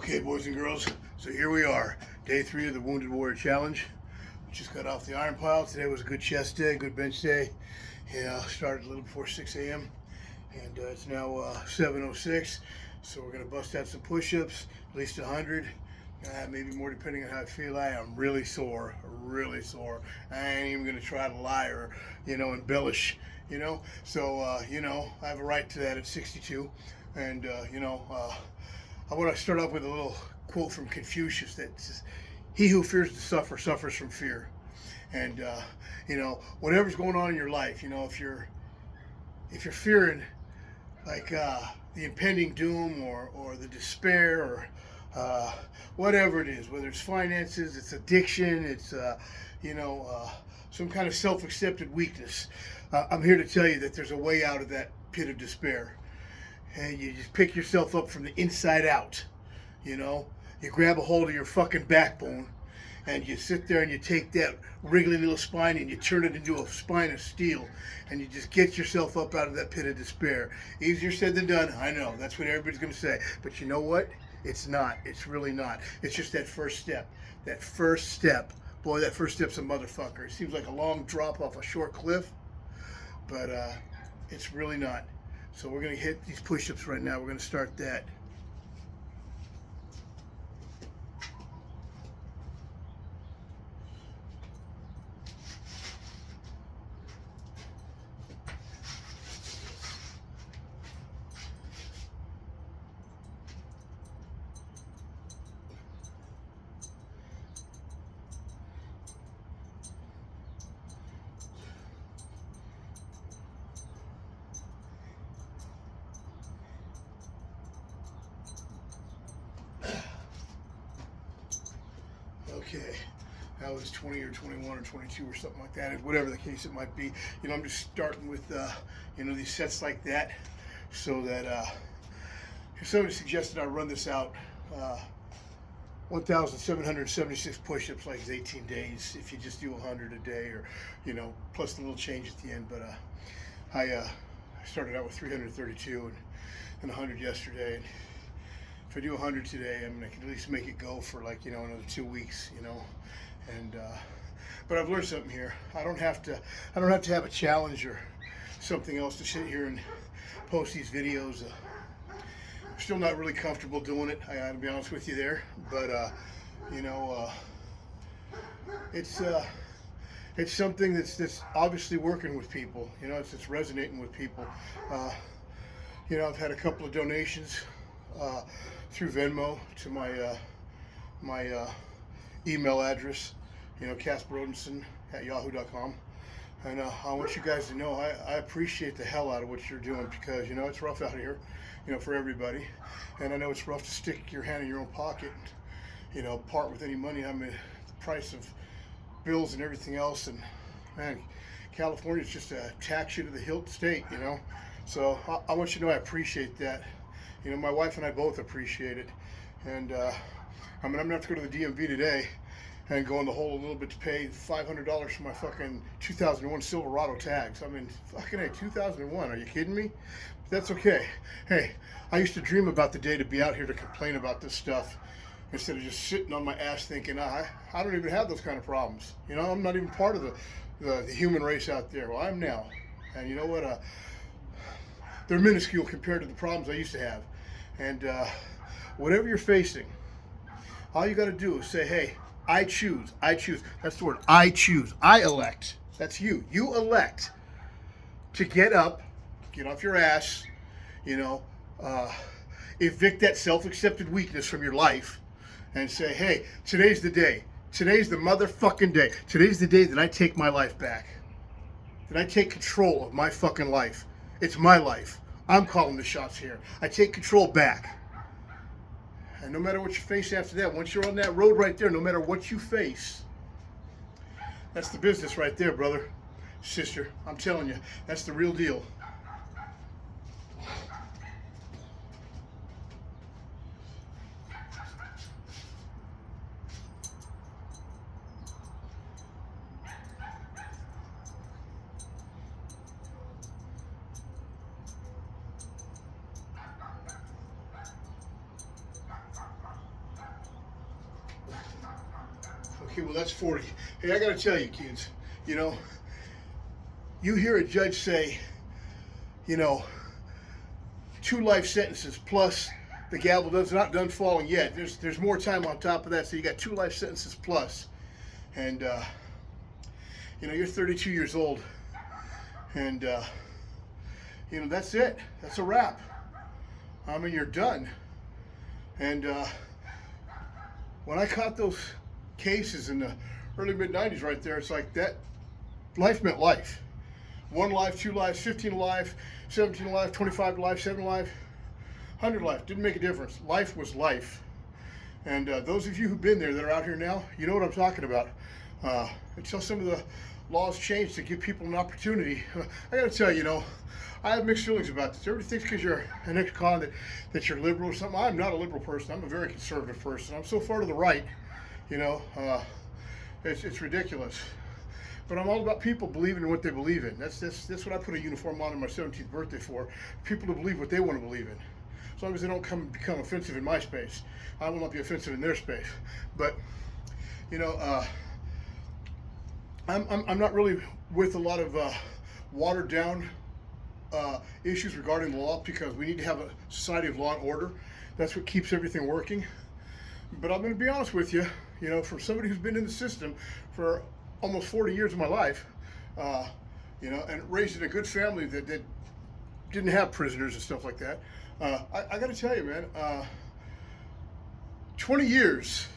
Okay, boys and girls, so here we are, day 3 of the Wounded Warrior Challenge. We just got off the iron pile. Today was a good chest day, good bench day. Yeah, started a little before 6 a.m. and it's now 7:06. So we're gonna bust out some push-ups, at least 100, maybe more depending on how I feel. I am really sore, really sore. I ain't even gonna try to lie or, embellish, So, I have a right to that at 62, and I want to start off with a little quote from Confucius that says, "He who fears to suffer suffers from fear." And whatever's going on in your life, if you're fearing like the impending doom or the despair or whatever it is, whether it's finances, it's addiction, it's some kind of self-accepted weakness, I'm here to tell you that there's a way out of that pit of despair. And you just pick yourself up from the inside out. You grab a hold of your fucking backbone and you sit there and you take that wriggly little spine and you turn it into a spine of steel, and you just get yourself up out of that pit of despair. Easier said than done, I know. That's what everybody's going to say. But you know what? It's not. It's really not. It's just that first step. That first step. Boy, that first step's a motherfucker. It seems like a long drop off a short cliff, but it's really not. So we're going to hit these push-ups right now. We're going to start that. Okay, that was 20 or 21 or 22 or something like that, whatever the case it might be. I'm just starting with, these sets like that, so that if somebody suggested I run this out, 1,776 push-ups, like it's 18 days, if you just do 100 a day, or, plus the little change at the end. But I started out with 332 and 100 yesterday. And if I do 100 today, I mean, I can at least make it go for another 2 weeks, and but I've learned something here. I don't have to have a challenge or something else to sit here and post these videos. I'm still not really comfortable doing it, I gotta be honest with you there, but it's something that's obviously working with people. It's resonating with people. I've had a couple of donations through Venmo to my email address, Casper Odinson at yahoo.com. And I want you guys to know I appreciate the hell out of what you're doing, because it's rough out here, for everybody. And I know it's rough to stick your hand in your own pocket and part with any money. I mean, the price of bills and everything else, and man, California's just a tax you to the hilt state, So I want you to know I appreciate that. My wife and I both appreciate it. And I'm gonna have to go to the DMV today and go in the hole a little bit to pay $500 for my fucking 2001 Silverado tags. I mean, fucking hey, 2001, are you kidding me? But that's okay. Hey, I used to dream about the day to be out here to complain about this stuff, instead of just sitting on my ass thinking, I don't even have those kind of problems. I'm not even part of the human race out there. Well, I'm now. And you know what? They're minuscule compared to the problems I used to have. And whatever you're facing, all you got to do is say, hey, I choose. That's the word. I choose. I elect. That's you. You elect to get up, get off your ass, evict that self-accepted weakness from your life, and say, hey, today's the day. Today's the motherfucking day. Today's the day that I take my life back. That I take control of my fucking life. It's my life. I'm calling the shots here. I take control back. And no matter what you face after that, once you're on that road right there, no matter what you face, that's the business right there, brother, sister. I'm telling you, that's the real deal. Okay, well, that's 40. Hey, I got to tell you, kids, you know, you hear a judge say, you know, 2 life sentences plus the gavel does not done falling yet. There's more time on top of that, so you got 2 life sentences plus. And, you know, you're 32 years old. And, you know, that's it. That's a wrap. I mean, you're done. And when I caught those cases in the early mid-90s right there, it's like that life meant life. 1 life, 2 lives, 15 life, 17 life, 25 life, 7 life, 100 life. Didn't make a difference. Life was life. And those of you who've been there that are out here now, you know what I'm talking about. Until some of the laws change to give people an opportunity, I got to tell you, you know, I have mixed feelings about this. Everybody thinks because you're an ex-con that you're liberal or something. I'm not a liberal person. I'm a very conservative person. I'm so far to the right, you know, it's ridiculous. But I'm all about people believing in what they believe in. That's what I put a uniform on my 17th birthday for. People to believe what they want to believe in. As long as they don't become offensive in my space, I will not be offensive in their space. But, you know, I'm not really with a lot of watered down issues regarding the law, because we need to have a society of law and order. That's what keeps everything working. But I'm going to be honest with you, you know, from somebody who's been in the system for almost 40 years of my life, you know, and raised in a good family that didn't have prisoners and stuff like that. I got to tell you, man, 20 years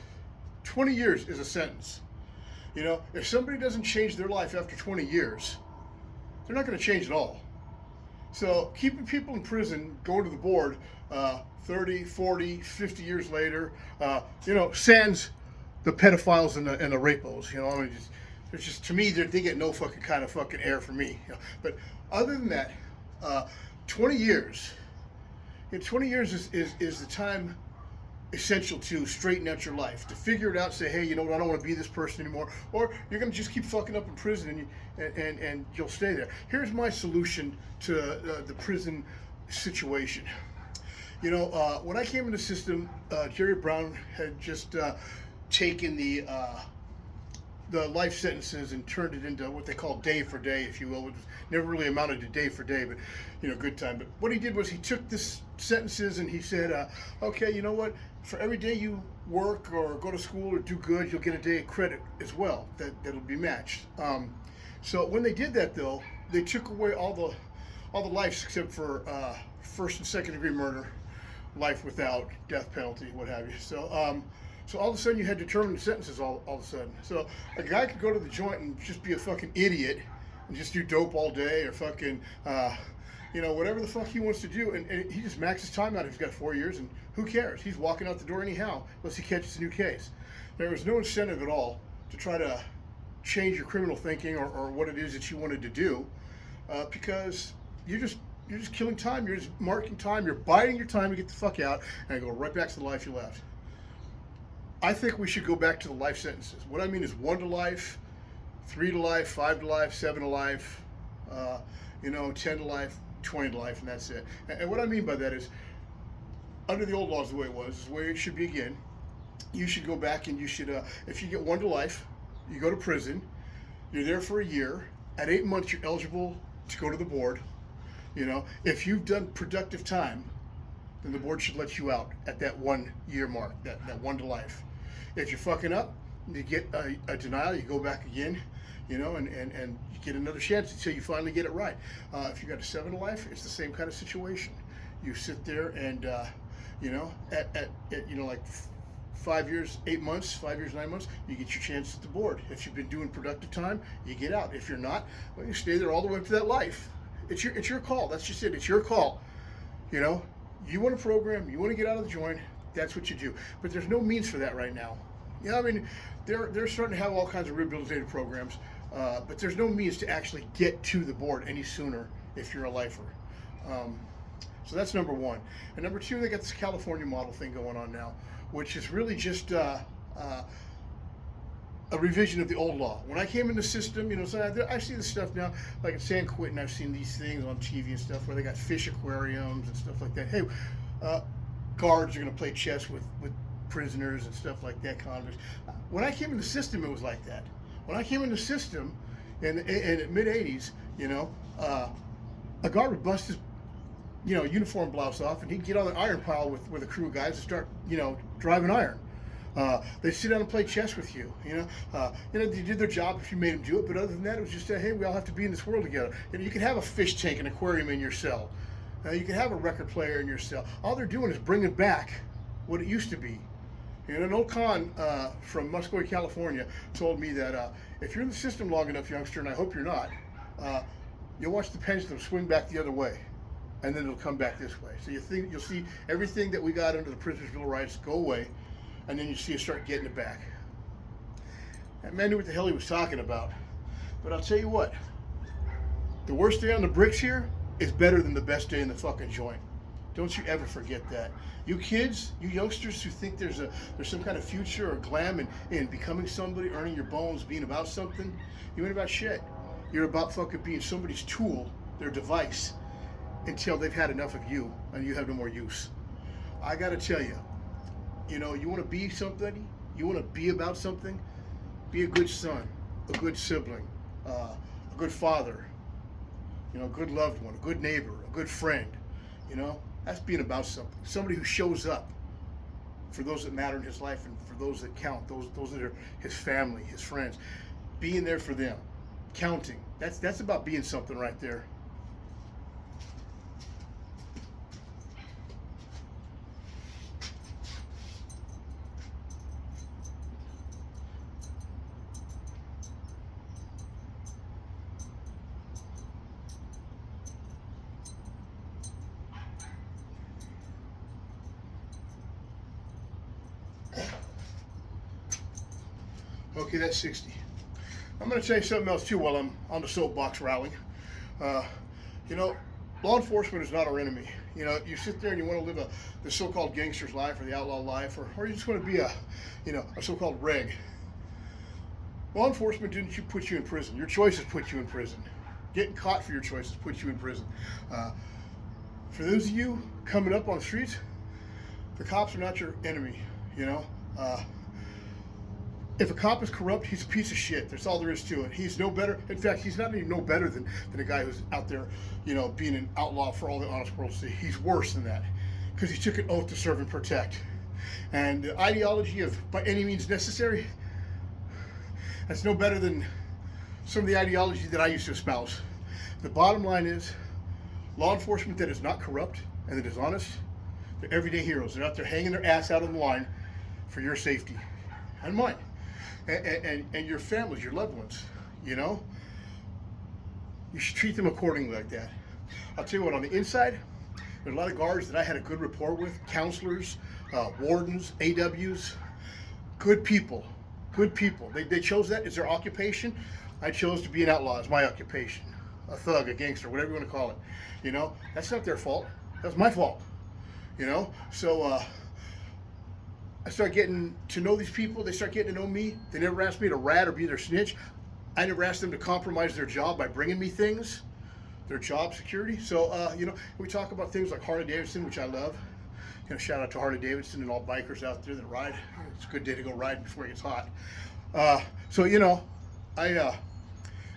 is a sentence. You know, if somebody doesn't change their life after 20 years, they're not going to change at all. So keeping people in prison, going to the board 30, 40, 50 years later, you know, sans the pedophiles and the rapos, you know, I mean, there's just, to me, they get no fucking kind of fucking air from me. You know? But other than that, 20 years, 20 years is the time essential to straighten out your life, to figure it out, say, hey, you know what, I don't want to be this person anymore, or you're going to just keep fucking up in prison and you'll stay there. Here's my solution to the prison situation. You know, when I came in the system, Jerry Brown had just taken the life sentences and turned it into what they call day for day, if you will. It never really amounted to day for day, but, you know, good time. But what he did was he took this sentences and he said, okay, you know what? For every day you work or go to school or do good, you'll get a day of credit as well. That'll be matched. So when they did that, though, they took away all the lives except for first and second degree murder, life without death penalty, what have you. So so all of a sudden you had determined sentences all of a sudden. So a guy could go to the joint and just be a fucking idiot and just do dope all day, or fucking, you know, whatever the fuck he wants to do. And he just maxes time out. He's got 4 years, and who cares? He's walking out the door anyhow, unless he catches a new case. There was no incentive at all to try to change your criminal thinking or what it is that you wanted to do, because you're just killing time. You're just marking time. You're biding your time to get the fuck out and go right back to the life you left. I think we should go back to the life sentences. What I mean is 1 to life, 3 to life, 5 to life, 7 to life, you know, 10 to life, 20 to life, and that's it. And what I mean by that is, under the old laws, the way it was, is the way it should be again. You should go back and you should, if you get 1 to life, you go to prison, you're there for a year. At 8 months, you're eligible to go to the board. You know, if you've done productive time, then the board should let you out at that 1 year mark, that 1 to life. If you're fucking up, you get a denial, you go back again, you know, and you get another chance until you finally get it right. If you got a 7 to life, it's the same kind of situation. You sit there and, you know, at you know, like 5 years, 8 months, 5 years, 9 months, you get your chance at the board. If you've been doing productive time, you get out. If you're not, well, you stay there all the way up to that life. It's your call. That's just it. It's your call. You know, you want a program, you want to get out of the joint, that's what you do. But there's no means for that right now. You know, I mean, they're starting to have all kinds of rehabilitative programs, but there's no means to actually get to the board any sooner if you're a lifer. So that's number one. And number two, they got this California model thing going on now, which is really just a revision of the old law. When I came in the system, you know, so I see this stuff now, like at San Quentin, I've seen these things on TV and stuff where they got fish aquariums and stuff like that. Hey, guards are going to play chess with prisoners and stuff like that, convicts. When I came in the system, it was like that. When I came in the system in the mid 80s, a guard would bust his uniform blouse off, and he'd get on the iron pile with a crew of guys and start, driving iron. They'd sit down and play chess with you. They did their job if you made them do it, but other than that, it was just, hey, we all have to be in this world together. You could have a fish tank, an aquarium in your cell. You could have a record player in your cell. All they're doing is bringing back what it used to be. An old con from Muscoy, California, told me that if you're in the system long enough, youngster, and I hope you're not, you'll watch the pendulum swing back the other way, and then it'll come back this way. So you'll see everything that we got under the Prisoners' Bill of Rights go away, and then you see us start getting it back. That man knew what the hell he was talking about. But I'll tell you what, the worst day on the bricks here is better than the best day in the fucking joint. Don't you ever forget that. You kids, you youngsters who think there's some kind of future or glam in becoming somebody, earning your bones, being about something, you ain't about shit. You're about fucking being somebody's tool, their device, until they've had enough of you and you have no more use. I gotta tell you, you want to be somebody, you want to be about something, be a good son, a good sibling, a good father, a good loved one, a good neighbor, a good friend. That's being about something. Somebody who shows up for those that matter in his life and for those that count, those that are his family, his friends. Being there for them, counting. That's about being something right there. Okay, that's 60. I'm going to tell you something else too while I'm on the soapbox rallying. Law enforcement is not our enemy. You sit there and you want to live the so-called gangster's life or the outlaw life, or you just want to be a so-called reg. Law enforcement didn't put you in prison. Your choices put you in prison. Getting caught for your choices put you in prison. For those of you coming up on the streets, the cops are not your enemy. If a cop is corrupt, he's a piece of shit. That's all there is to it. He's no better. In fact, he's not even no better than a guy who's out there, being an outlaw for all the honest world to see. He's worse than that because he took an oath to serve and protect. And the ideology of by any means necessary, that's no better than some of the ideology that I used to espouse. The bottom line is, law enforcement that is not corrupt and that is honest, they're everyday heroes. They're out there hanging their ass out on the line for your safety and mine. And your families, your loved ones, you should treat them accordingly like that. I'll tell you what, on the inside, there's a lot of guards that I had a good rapport with, counselors, wardens, AWs, good people. They chose that as their occupation. I chose to be an outlaw as my occupation, a thug, a gangster, whatever you want to call it. That's not their fault. That's my fault. So I start getting to know these people. They start getting to know me. They never asked me to rat or be their snitch. I never asked them to compromise their job by bringing me things, their job security. So, we talk about things like Harley Davidson, which I love. Shout out to Harley Davidson and all bikers out there that ride. It's a good day to go riding before it gets hot.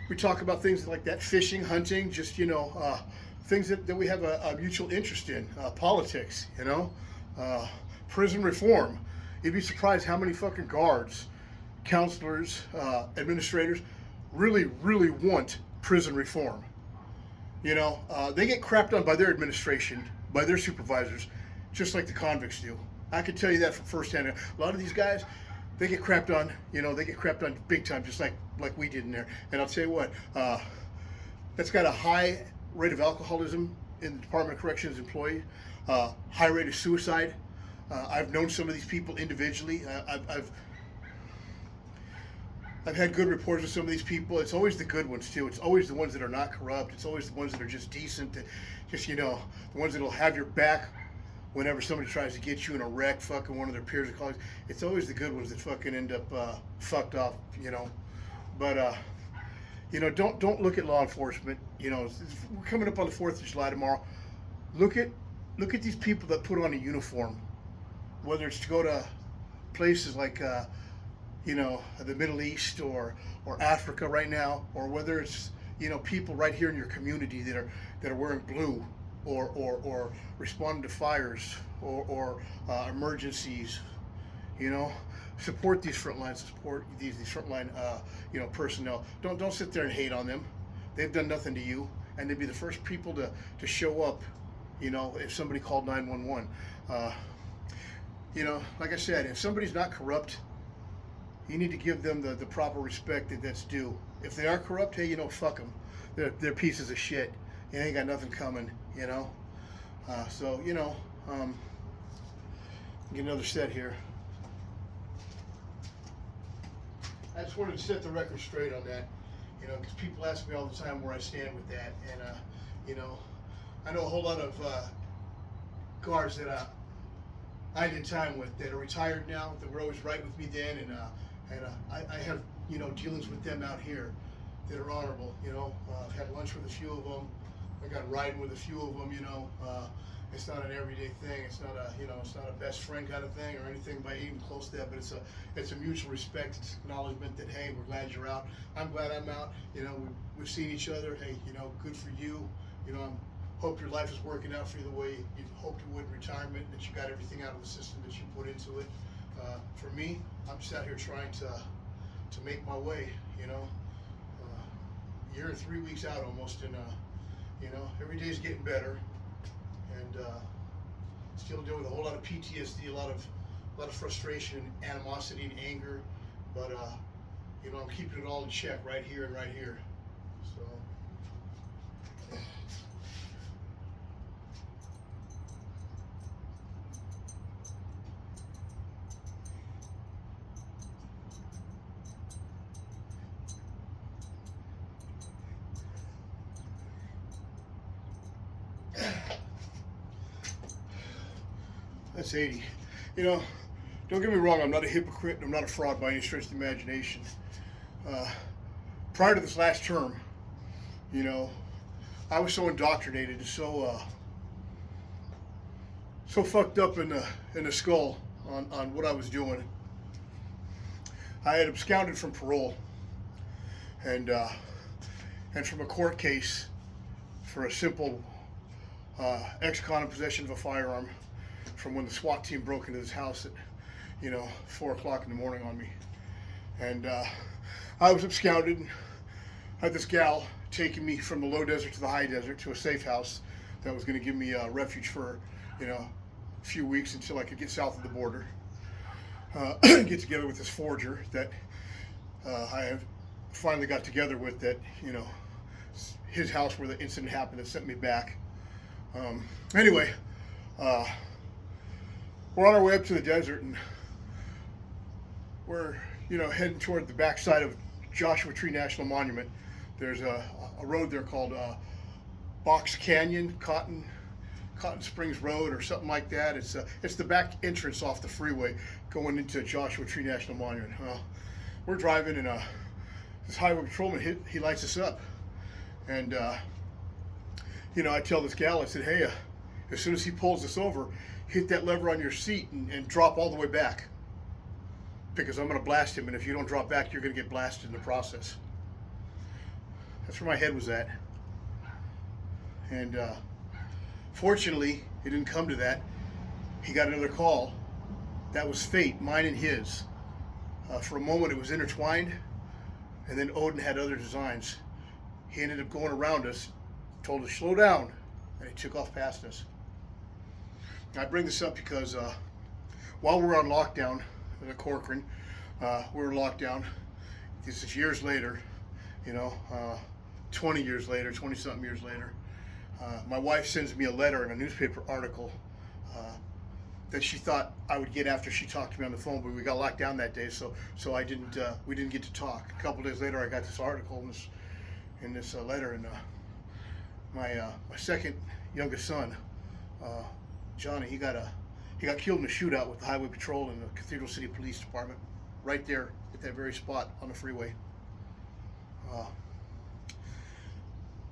We talk about things like that, fishing, hunting, just, things that we have a mutual interest in, politics, prison reform. You'd be surprised how many fucking guards, counselors, administrators really, really want prison reform. They get crapped on by their administration, by their supervisors, just like the convicts do. I can tell you that from firsthand. A lot of these guys, they get crapped on, they get crapped on big time, just like we did in there. And I'll tell you what, that's got a high rate of alcoholism in the Department of Corrections employees, high rate of suicide. I've known some of these people individually. I've had good reports with some of these people. It's always the good ones too. It's always the ones that are not corrupt. It's always the ones that are just decent. The ones that'll have your back whenever somebody tries to get you in a wreck, fucking one of their peers or colleagues. It's always the good ones that fucking end up fucked off. But don't look at law enforcement. We're coming up on the 4th of July tomorrow. Look at these people that put on a uniform, whether it's to go to places like you know, the Middle East or Africa right now, or whether it's, you know, people right here in your community that are wearing blue, or responding to fires, or emergencies, you know, support these frontline, support these frontline you know, personnel. Don't sit there and hate on them. They've done nothing to you, and they'd be the first people to show up, you know, if somebody called 911. You know, like I said, if somebody's not corrupt, you need to give them the proper respect that's due. If they are corrupt, hey, you know, fuck them. They're pieces of shit. You ain't got nothing coming, you know. So, you know, get another set here. I just wanted to set the record straight on that, you know, because people ask me all the time where I stand with that, and you know, I know a whole lot of guards that I did time with that are retired now, that were always right with me then, and I have, you know, dealings with them out here that are honorable. You know, I've had lunch with a few of them. I got riding with a few of them. You know, it's not an everyday thing. It's not a, you know, it's not a best friend kind of thing or anything by even close to that. But it's a mutual respect. It's acknowledgement that, hey, we're glad you're out. I'm glad I'm out. You know, we've seen each other. Hey, you know, good for you. You know, hope your life is working out for you the way you hoped it would in retirement, that you got everything out of the system that you put into it. For me, I'm just out here trying to make my way, you know. Year and 3 weeks out almost, and you know, every day's getting better, and still dealing with a whole lot of PTSD, a lot of frustration, animosity, and anger, but you know, I'm keeping it all in check right here and right here. So. That's 80. You know, don't get me wrong, I'm not a hypocrite, I'm not a fraud by any stretch of the imagination. Prior to this last term, you know, I was so indoctrinated and so fucked up in the skull on what I was doing. I had absconded from parole and from a court case for a simple ex-con in possession of a firearm from when the SWAT team broke into his house at, you know, 4 o'clock in the morning on me. And I was absconded. I had this gal taking me from the low desert to the high desert to a safe house that was going to give me refuge for, you know, a few weeks until I could get south of the border. Get together with this forger that I have finally got together with, that, you know, his house where the incident happened that sent me back. Anyway, we're on our way up to the desert, and we're, you know, heading toward the backside of Joshua Tree National Monument. There's a road there called Box Canyon, Cotton Springs Road or something like that. It's the back entrance off the freeway going into Joshua Tree National Monument. We're driving, and this highway patrolman, he lights us up, and you know, I tell this gal, I said, hey, as soon as he pulls us over, hit that lever on your seat and drop all the way back, because I'm going to blast him, and if you don't drop back, you're going to get blasted in the process. That's where my head was at. And fortunately, it didn't come to that. He got another call. That was fate, mine and his. For a moment, it was intertwined, and then Odin had other designs. He ended up going around us, told us slow down, and he took off past us. I bring this up because while we're on lockdown at Corcoran, we're locked down. This is years later, you know, 20 years later, 20-something years later. My wife sends me a letter and a newspaper article that she thought I would get after she talked to me on the phone, but we got locked down that day, so we didn't get to talk. A couple days later, I got this article in this letter, and my second youngest son, Johnny, he got killed in a shootout with the Highway Patrol and the Cathedral City Police Department, right there at that very spot on the freeway.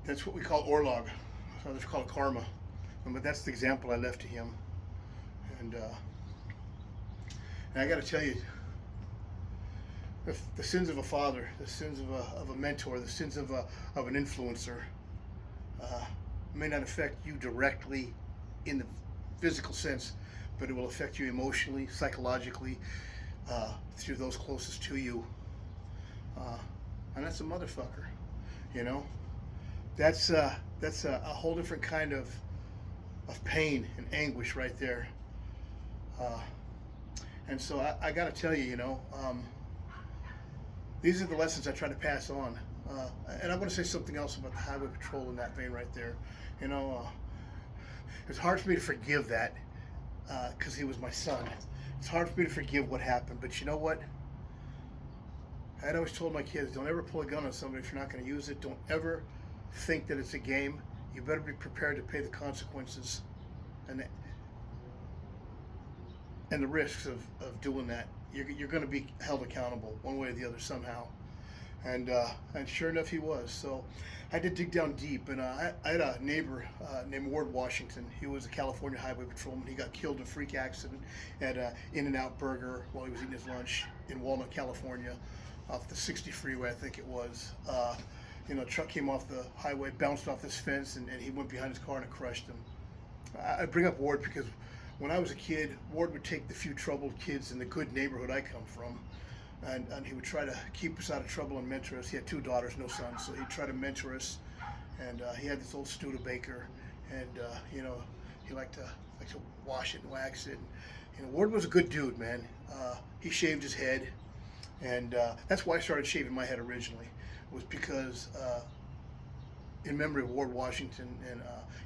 That's what we call Orlog. Others call it karma, but that's the example I left to him. And And I got to tell you, the sins of a father, the sins of a mentor, the sins of an influencer uh, may not affect you directly in the physical sense, but it will affect you emotionally, psychologically, through those closest to you. Uh, and that's a motherfucker, you know. That's a whole different kind of pain and anguish right there. Uh, and so I got to tell you, these are the lessons I try to pass on. And I want to say something else about the highway patrol in that vein right there. You know, it's hard for me to forgive that because he was my son. It's hard for me to forgive what happened. But you know what? I'd always told my kids, don't ever pull a gun on somebody if you're not going to use it. Don't ever think that it's a game. You better be prepared to pay the consequences and the risks of doing that. You're going to be held accountable one way or the other somehow. And sure enough, he was. So I had to dig down deep. And I had a neighbor named Ward Washington. He was a California highway patrolman. He got killed in a freak accident at In-N-Out Burger while he was eating his lunch in Walnut, California, off the 60 freeway, I think it was. A truck came off the highway, bounced off this fence, and he went behind his car and it crushed him. I bring up Ward because when I was a kid, Ward would take the few troubled kids in the good neighborhood I come from, and he would try to keep us out of trouble and mentor us. He had 2 daughters, no sons, so he'd try to mentor us. And he had this old Studebaker, and he liked to wash it and wax it. Ward was a good dude, man. He shaved his head, and that's why I started shaving my head originally, was because in memory of Ward Washington. And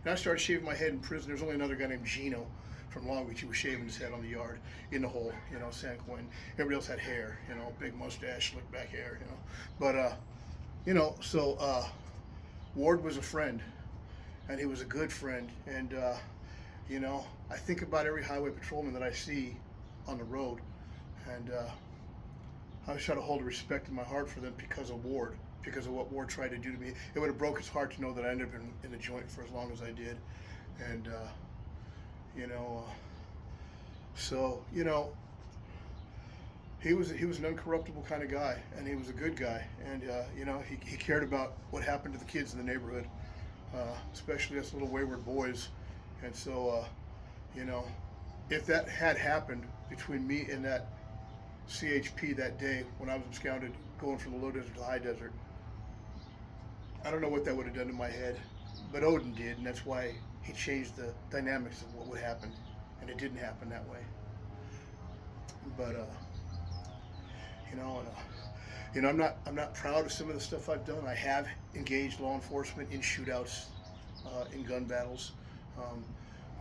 I started shaving my head in prison. There was only another guy named Gino from Long Beach. He was shaving his head on the yard in the hole, San Quentin. Everybody else had hair, big mustache, slick back hair, But, so Ward was a friend, and he was a good friend. And, I think about every highway patrolman that I see on the road, and I always try to hold a respect in my heart for them because of Ward, because of what Ward tried to do to me. It would have broke his heart to know that I ended up in the joint for as long as I did. And, so, he was an uncorruptible kind of guy, and he was a good guy. And, he cared about what happened to the kids in the neighborhood, especially us little wayward boys. And so, if that had happened between me and that CHP that day when I was absconded going from the low desert to the high desert, I don't know what that would have done to my head, but Odin did, and that's why he changed the dynamics of what would happen, and it didn't happen that way. But I'm not proud of some of the stuff I've done. I have engaged law enforcement in shootouts, in gun battles.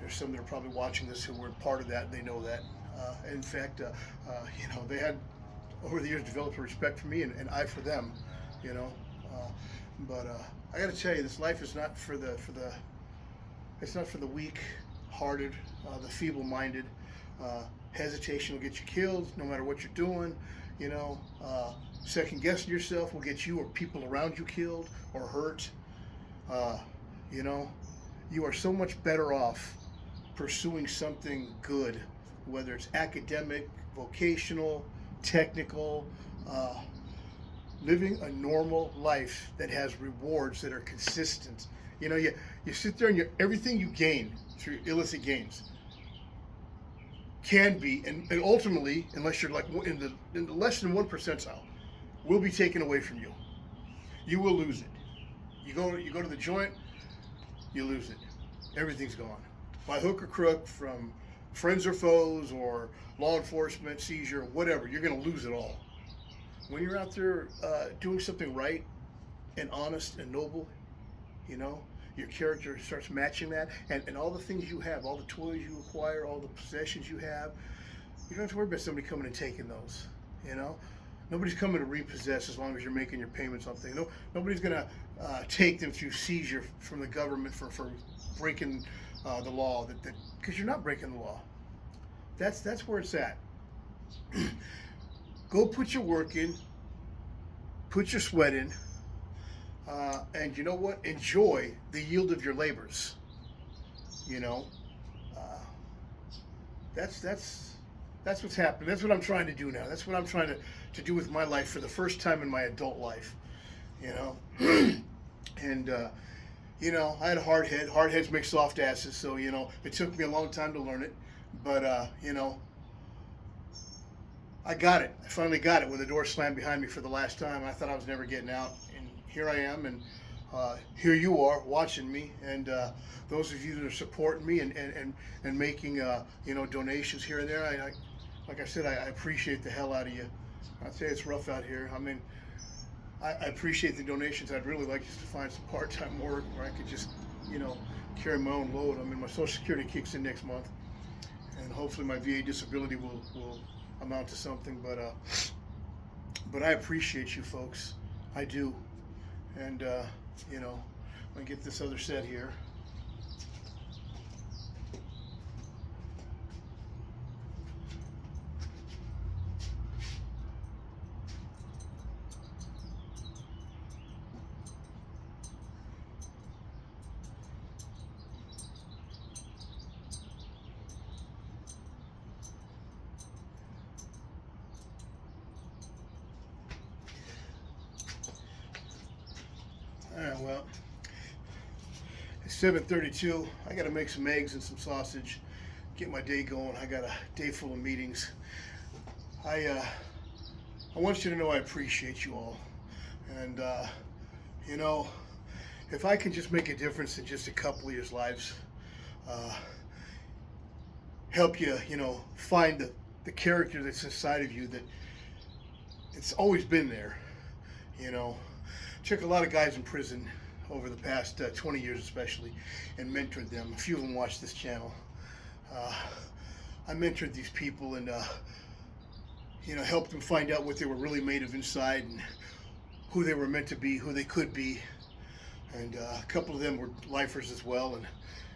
There's some that are probably watching this who were part of that. They know that. In fact, they had over the years developed a respect for me and I for them. But I got to tell you, this life is not for the it's not for the weak-hearted, the feeble-minded. Hesitation will get you killed, no matter what you're doing. Second guessing yourself will get you or people around you killed or hurt. You are so much better off pursuing something good, whether it's academic, vocational, technical, living a normal life that has rewards that are consistent. You sit there and everything you gain through illicit gains can be, and ultimately, unless you're like in the less than 1 percentile, will be taken away from you. You will lose it. You go to the joint, you lose it. Everything's gone. By hook or crook, from friends or foes or law enforcement, seizure, whatever, you're going to lose it all. When you're out there doing something right and honest and noble, your character starts matching that, and all the things you have, all the toys you acquire, all the possessions you have, you don't have to worry about somebody coming and taking those. Nobody's coming to repossess as long as you're making your payments on things. Nobody's going to take them through seizure from the government for breaking the law, because you're not breaking the law. That's where it's at. Go put your work in, put your sweat in, and you know what? Enjoy the yield of your labors. That's That's what's happening. That's what I'm trying to do now. That's what I'm trying to do with my life for the first time in my adult life. You know, and you know, I had a hard head. Hard heads make soft asses. So you know, it took me a long time to learn it, but you know, I got it. I finally got it when the door slammed behind me for the last time. I thought I was never getting out, and here I am, and here you are watching me, and those of you that are supporting me and making you know, donations here and there. I like I said, I appreciate the hell out of you. I'd say it's rough out here. I mean, I appreciate the donations. I'd really like just to find some part-time work where I could just, you know, carry my own load. I mean, my Social Security kicks in next month, and hopefully my VA disability will amount to something. But I appreciate you folks. I do, and you know, I'm gonna get this other set here. All right, well, it's 7:32. I got to make some eggs and some sausage, get my day going. I got a day full of meetings. I want you to know I appreciate you all, and you know, if I can just make a difference in just a couple of your lives, uh, help you, you know, find the character that's inside of you that it's always been there, you know. Took a lot of guys in prison over the past 20 years especially, and mentored them. A few of them watch this channel. I mentored these people and you know, helped them find out what they were really made of inside and who they were meant to be, who they could be. And a couple of them were lifers as well, and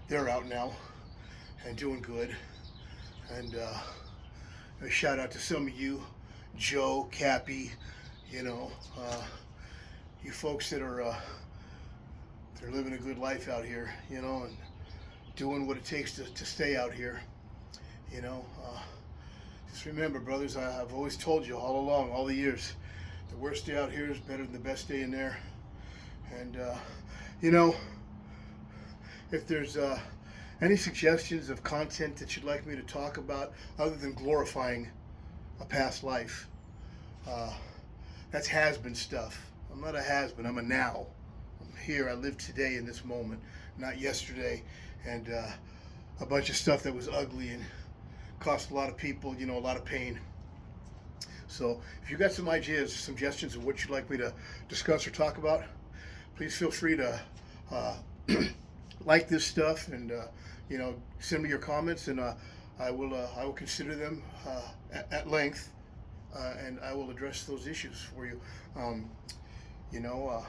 they're out now and doing good. And a shout out to some of you, Joe, Cappy, you know, you folks that are they're living a good life out here, you know, and doing what it takes to stay out here, you know. Just remember, brothers, I've always told you all along, all the years, the worst day out here is better than the best day in there. And you know, if there's any suggestions of content that you'd like me to talk about other than glorifying a past life, that's has-been stuff. I'm not a has-been, I'm a now. I'm here, I live today in this moment, not yesterday, and a bunch of stuff that was ugly and cost a lot of people, you know, a lot of pain. So if you got some ideas, suggestions of what you'd like me to discuss or talk about, please feel free to like this stuff and you know, send me your comments, and I will consider them at length, and I will address those issues for you. You know,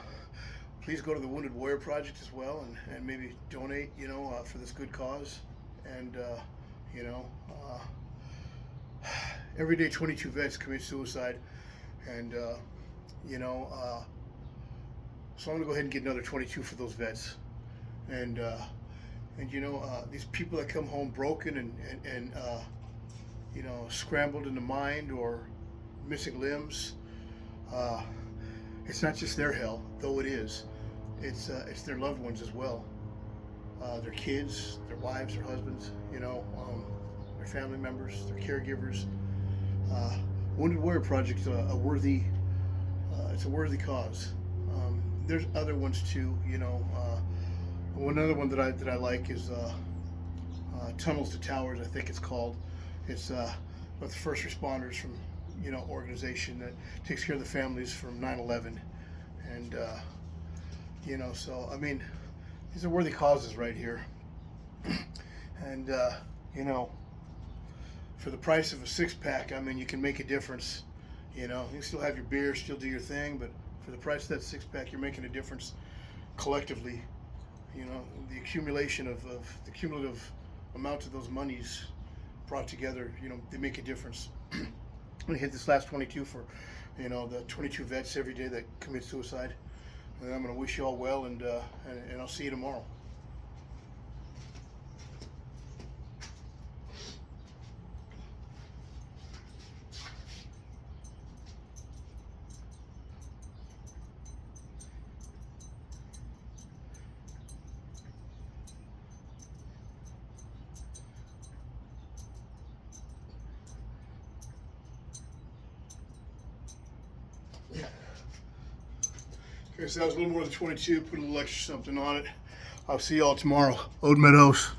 please go to the Wounded Warrior Project as well, and maybe donate, you know, for this good cause. And you know, every day 22 vets commit suicide, and you know, so I'm gonna go ahead and get another 22 for those vets. And you know, these people that come home broken and you know, scrambled in the mind or missing limbs, it's not just their hell, though it is. It's their loved ones as well, their kids, their wives, their husbands, you know, their family members, their caregivers. Wounded Warrior Project, a worthy, it's a worthy cause. There's other ones too, you know. Another one that I like is Tunnels to Towers, I think it's called. It's with first responders from, you know, organization that takes care of the families from 9/11, and you know, so I mean, these are worthy causes right here. And you know, for the price of a six-pack, I mean, you can make a difference. You know, you still have your beer, still do your thing, but for the price of that six-pack, you're making a difference collectively. You know, the accumulation of the cumulative amount of those monies brought together, you know, they make a difference. I'm gonna hit this last 22 for, you know, the 22 vets every day that commit suicide. And I'm gonna wish you all well, and I'll see you tomorrow. Okay, so that was a little more than 22. Put a little extra something on it. I'll see y'all tomorrow. Old Meadows.